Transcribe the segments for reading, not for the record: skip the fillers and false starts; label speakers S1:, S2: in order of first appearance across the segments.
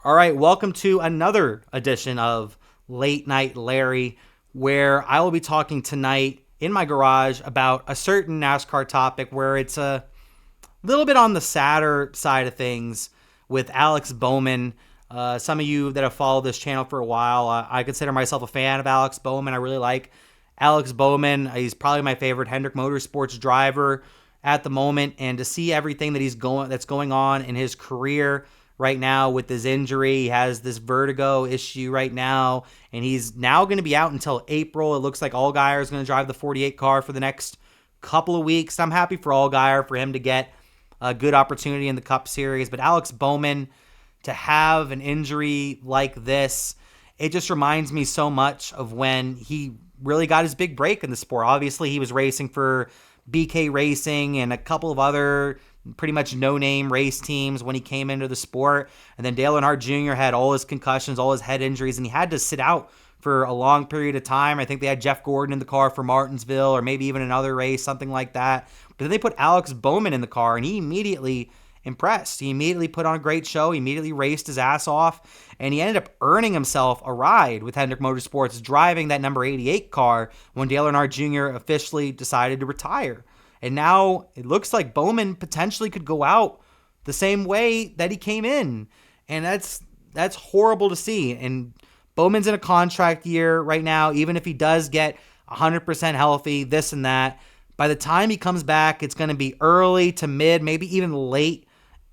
S1: All right, welcome to another edition of Late Night Larry, where I will be talking tonight in my garage about a certain NASCAR topic where it's a little bit on the sadder side of things with Alex Bowman. Some of you that have followed this channel for a while, I consider myself a fan of Alex Bowman. I really like Alex Bowman. He's probably my favorite Hendrick Motorsports driver at the moment, and to see everything that's going on in his career right now with his injury. He has this vertigo issue right now, and he's now going to be out until April. It looks like Allgaier is going to drive the 48 car for the next couple of weeks. I'm happy for Allgaier for him to get a good opportunity in the Cup Series, but Alex Bowman, to have an injury like this, it just reminds me so much of when he really got his big break in the sport. Obviously, he was racing for BK Racing and a couple of other pretty much no-name race teams when he came into the sport. And then Dale Earnhardt Jr. had all his concussions, all his head injuries, and he had to sit out for a long period of time. I think they had Jeff Gordon in the car for Martinsville or maybe even another race, something like that. But then they put Alex Bowman in the car, and he immediately impressed. He immediately put on a great show. He immediately raced his ass off, and he ended up earning himself a ride with Hendrick Motorsports, driving that number 88 car when Dale Earnhardt Jr. officially decided to retire. And now it looks like Bowman potentially could go out the same way that he came in. And that's horrible to see. And Bowman's in a contract year right now. Even if he does get 100% healthy, this and that, by the time he comes back, it's going to be early to mid, maybe even late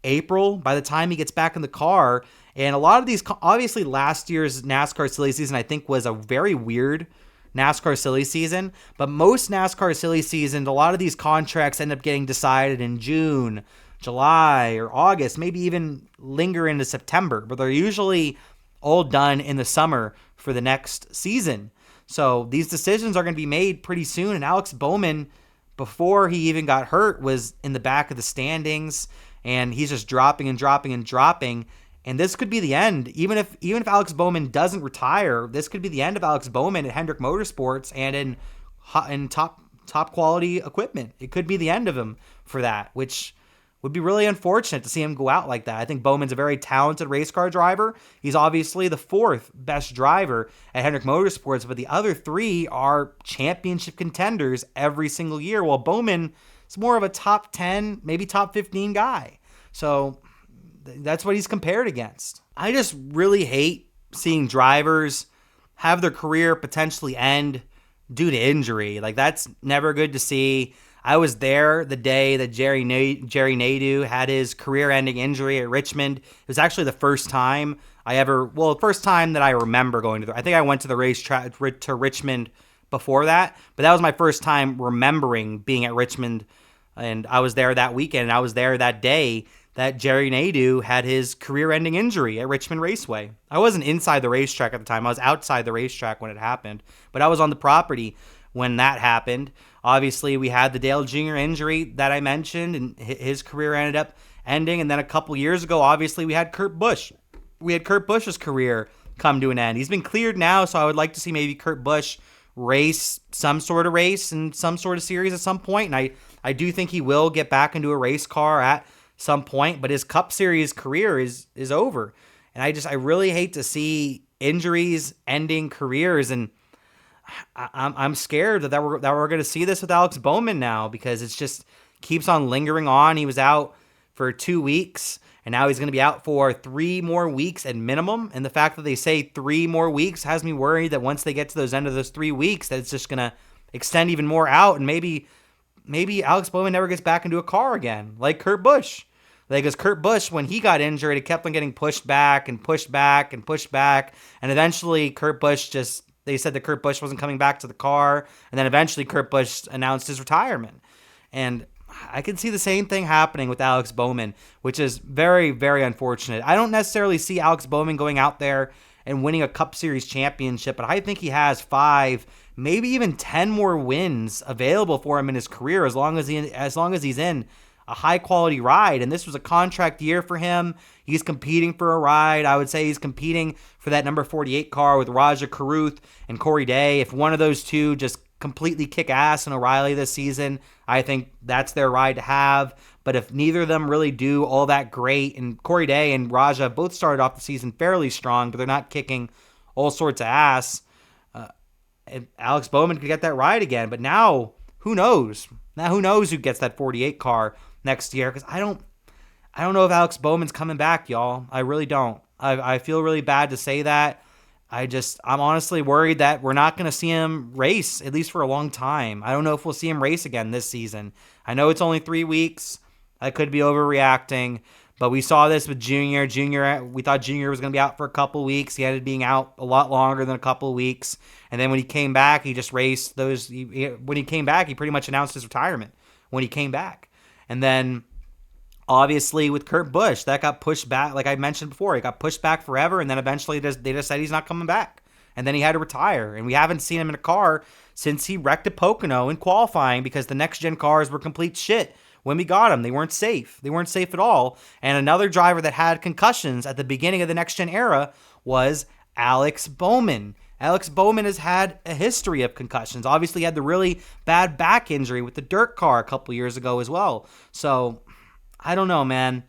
S1: April by the time he gets back in the car. And a lot of these, obviously last year's NASCAR silly season, I think was a very weird NASCAR silly season, but most NASCAR silly seasons, a lot of these contracts end up getting decided in June, July, or August, maybe even linger into September, but they're usually all done in the summer for the next season. So these decisions are going to be made pretty soon, and Alex Bowman, before he even got hurt, was in the back of the standings, and he's just dropping and dropping and dropping. And this could be the end. Even if Alex Bowman doesn't retire, this could be the end of Alex Bowman at Hendrick Motorsports and in top quality equipment. It could be the end of him for that, which would be really unfortunate to see him go out like that. I think Bowman's a very talented race car driver. He's obviously the fourth best driver at Hendrick Motorsports, but the other three are championship contenders every single year, while Bowman is more of a top 10, maybe top 15 guy. So that's what he's compared against. I just really hate seeing drivers have their career potentially end due to injury. Like, that's never good to see. I was there the day that Jerry Nadeau had his career-ending injury at Richmond. It was actually the first time the first time that I remember going to I think I went to the racetrack to Richmond before that, but that was my first time remembering being at Richmond, and I was there that weekend, and I was there that day that Jerry Nadeau had his career-ending injury at Richmond Raceway. I wasn't inside the racetrack at the time. I was outside the racetrack when it happened, but I was on the property when that happened. Obviously, we had the Dale Jr. injury that I mentioned, and his career ended up ending. And then a couple years ago, obviously, we had Kurt Busch. We had Kurt Busch's career come to an end. He's been cleared now, so I would like to see maybe Kurt Busch race some sort of race in some sort of series at some point. And I do think he will get back into a race car at some point, but his Cup Series career is over. And I really hate to see injuries ending careers, and I'm scared that we're going to see this with Alex Bowman now, because it's just keeps on lingering on. He was out for 2 weeks, and now he's going to be out for 3 more weeks at minimum. And the fact that they say 3 more weeks has me worried that once they get to those end of those 3 weeks, that it's just going to extend even more out, and maybe Alex Bowman never gets back into a car again, like Kurt Busch. Because Kurt Busch, when he got injured, it kept on getting pushed back and pushed back and pushed back. And eventually they said that Kurt Busch wasn't coming back to the car. And then eventually Kurt Busch announced his retirement. And I can see the same thing happening with Alex Bowman, which is very, very unfortunate. I don't necessarily see Alex Bowman going out there and winning a Cup Series championship, but I think he has 5, maybe even 10 more wins available for him in his career as long as he's in a high-quality ride. And this was a contract year for him. He's competing for a ride. I would say he's competing for that number 48 car with Raja Carruth and Corey Day. If one of those two just completely kick ass in O'Reilly this season, I think that's their ride to have. But if neither of them really do all that great, and Corey Day and Raja both started off the season fairly strong, but they're not kicking all sorts of ass, Alex Bowman could get that ride again. But now, who knows? Now, who knows who gets that 48 car next year? Because I don't know if Alex Bowman's coming back, y'all. I really don't. I feel really bad to say that. I'm honestly worried that we're not going to see him race, at least for a long time. I don't know if we'll see him race again this season. I know it's only 3 weeks. I could be overreacting, but we saw this with Junior. We thought Junior was going to be out for a couple weeks. He ended up being out a lot longer than a couple weeks. And then when he came back, he just raced those. When he came back, he pretty much announced his retirement when he came back. And then obviously with Kurt Busch, that got pushed back. Like I mentioned before, it got pushed back forever. And then eventually they just said he's not coming back. And then he had to retire. And we haven't seen him in a car since he wrecked at Pocono in qualifying because the next gen cars were complete shit. When we got them, they weren't safe. They weren't safe at all. And another driver that had concussions at the beginning of the next-gen era was Alex Bowman. Alex Bowman has had a history of concussions. Obviously, he had the really bad back injury with the dirt car a couple years ago as well. So, I don't know, man.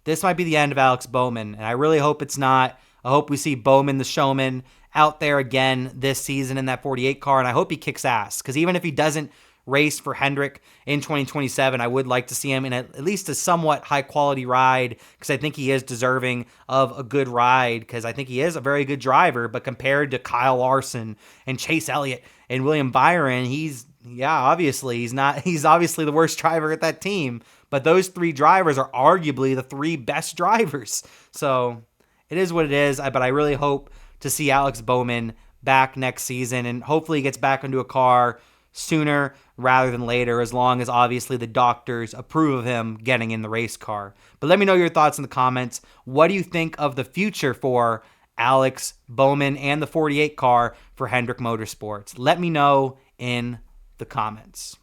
S1: This might be the end of Alex Bowman, and I really hope it's not. I hope we see Bowman, the showman, out there again this season in that 48 car, and I hope he kicks ass. Because even if he doesn't race for Hendrick in 2027, I would like to see him in at least a somewhat high quality ride, because I think he is deserving of a good ride, because I think he is a very good driver. But compared to Kyle Larson and Chase Elliott and William Byron, he's obviously the worst driver at that team. But those 3 drivers are arguably the 3 best drivers. So it is what it is. But I really hope to see Alex Bowman back next season, and hopefully he gets back into a car sooner rather than later, as long as obviously the doctors approve of him getting in the race car. But let me know your thoughts in the comments. What do you think of the future for Alex Bowman and the 48 car for Hendrick Motorsports? Let me know in the comments.